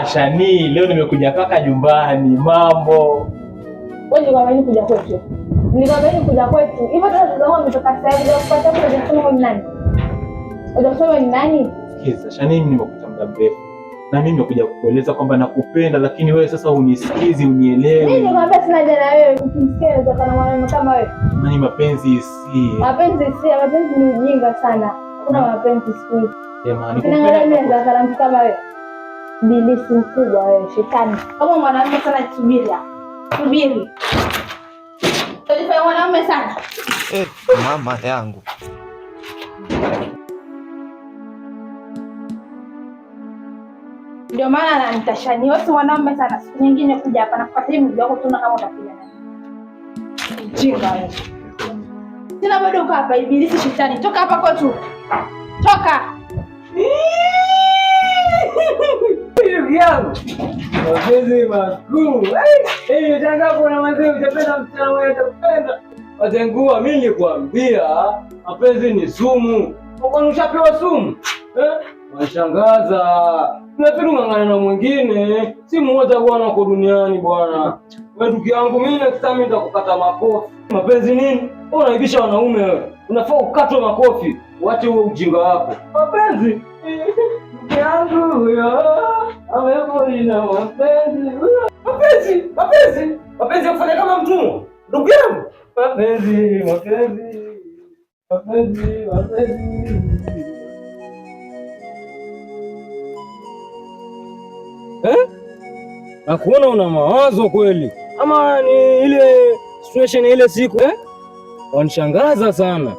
Shani, leo nimekuja kaka nyumbani. Mambo. Wewe ndio kama kuja kwetu. Nilikwambia kuja kwetu. Hivyo tena zangu umetoka sasa hivi kupata mtu anasema ni nani? Unasema ni nani? Sikiza, Shani, mimi nimekuta muda mrefu. Na mimi nimekuja kukueleza kwamba nakupenda, lakini wewe sasa unisikizi, unielewe. Mimi nikwambia sina haja na wewe, ukisikia unataka mwanaume kama wewe. Nani mapenzi si? Mapenzi ni ujinga sana. Hakuna mapenzi siku hizi. Jamani, kuna mimi nataka mtu kama wewe. Bilisi mkubwa wewe, shetani. Kama mwanaume sana subiri. Subiri. Tulifanya mwanaume sana. Mama yangu. Ndio maana ananitashani. Wewe mwanaume sana. Siku nyingine kuja hapa na kupata hivi mjako tuna kama utakuja nani. Jinga wewe. Sina bado uko hapa ibilisi shetani. Toka hapa kwetu. Toka. Yangu. Mapenzi makuu. Tangapo na mapenzi utapenda msichana mwenye atakupenda. Wazengua, mimi nilikwambia mapenzi ni sumu. Kwani ushapewa sumu? Washangaza. Unafikiri ungangana na mwingine? Si mmoja bwana kwa duniani bwana. Wewe ndugu yangu, mimi next time nitakukata makofi. Mapenzi nini? Wewe unaibisha wanaume wewe. Unafaa ukatwe makofi. Uache huo ujinga wako. Mapenzi. Ndugu yangu huyo. Amepolina mapenzi. Mapenzi ya kufanya kama mtumwa. Ndugu yangu. Mapenzi. Nakuona una mawazo kweli. Ama ni ile situation ile siku wanishangaza sana.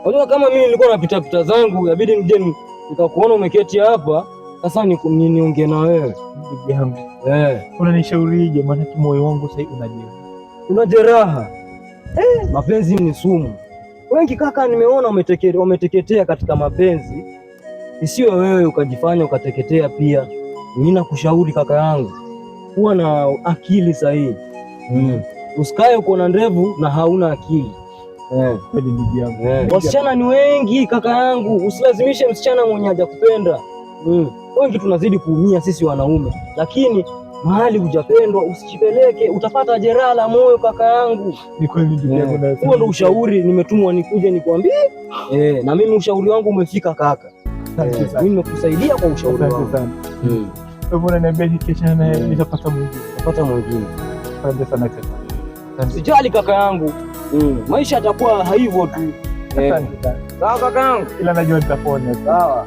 Unajua kama mimi nilikuwa napita pita zangu, inabidi nije nikakuona umeketi hapa. Sasa niongee na wewe. Ndugu yangu. Unanishaurije? Maana moyo wangu sasa una jeraha. Mapenzi ni sumu. Wengi kaka, nimeona umeteketea katika mapenzi. Isiwe wewe ukajifanya ukateketea pia. Mimi nakushauri kaka yangu, kuwa na akili sahihi. Usikae uko na ndevu na hauna akili. Kweli ndugu yangu. Wasichana ni wengi kaka yangu, usilazimishe msichana mwenye hajakupenda. Wengi tunazidi kuumia sisi wanaume, lakini mahali hujapendwa usijipeleke, utapata jeraha la moyo kaka yangu. Ni kweli ndugu yangu. Huo ndio ushauri nimetumwa nikuje nikwambie. Na mimi ushauri wangu umefika kaka. Mimi nimekusaidia kwa ushauri wangu. Asante sana. Mbona niambia kesho na nitapata mwingine. Napata mwingine. Asante sana kaka. Sijali kaka yangu. Maisha yatakuwa hivyo tu. Asante sana. Sawa kaka yangu. Ila najua nitapona. Sawa.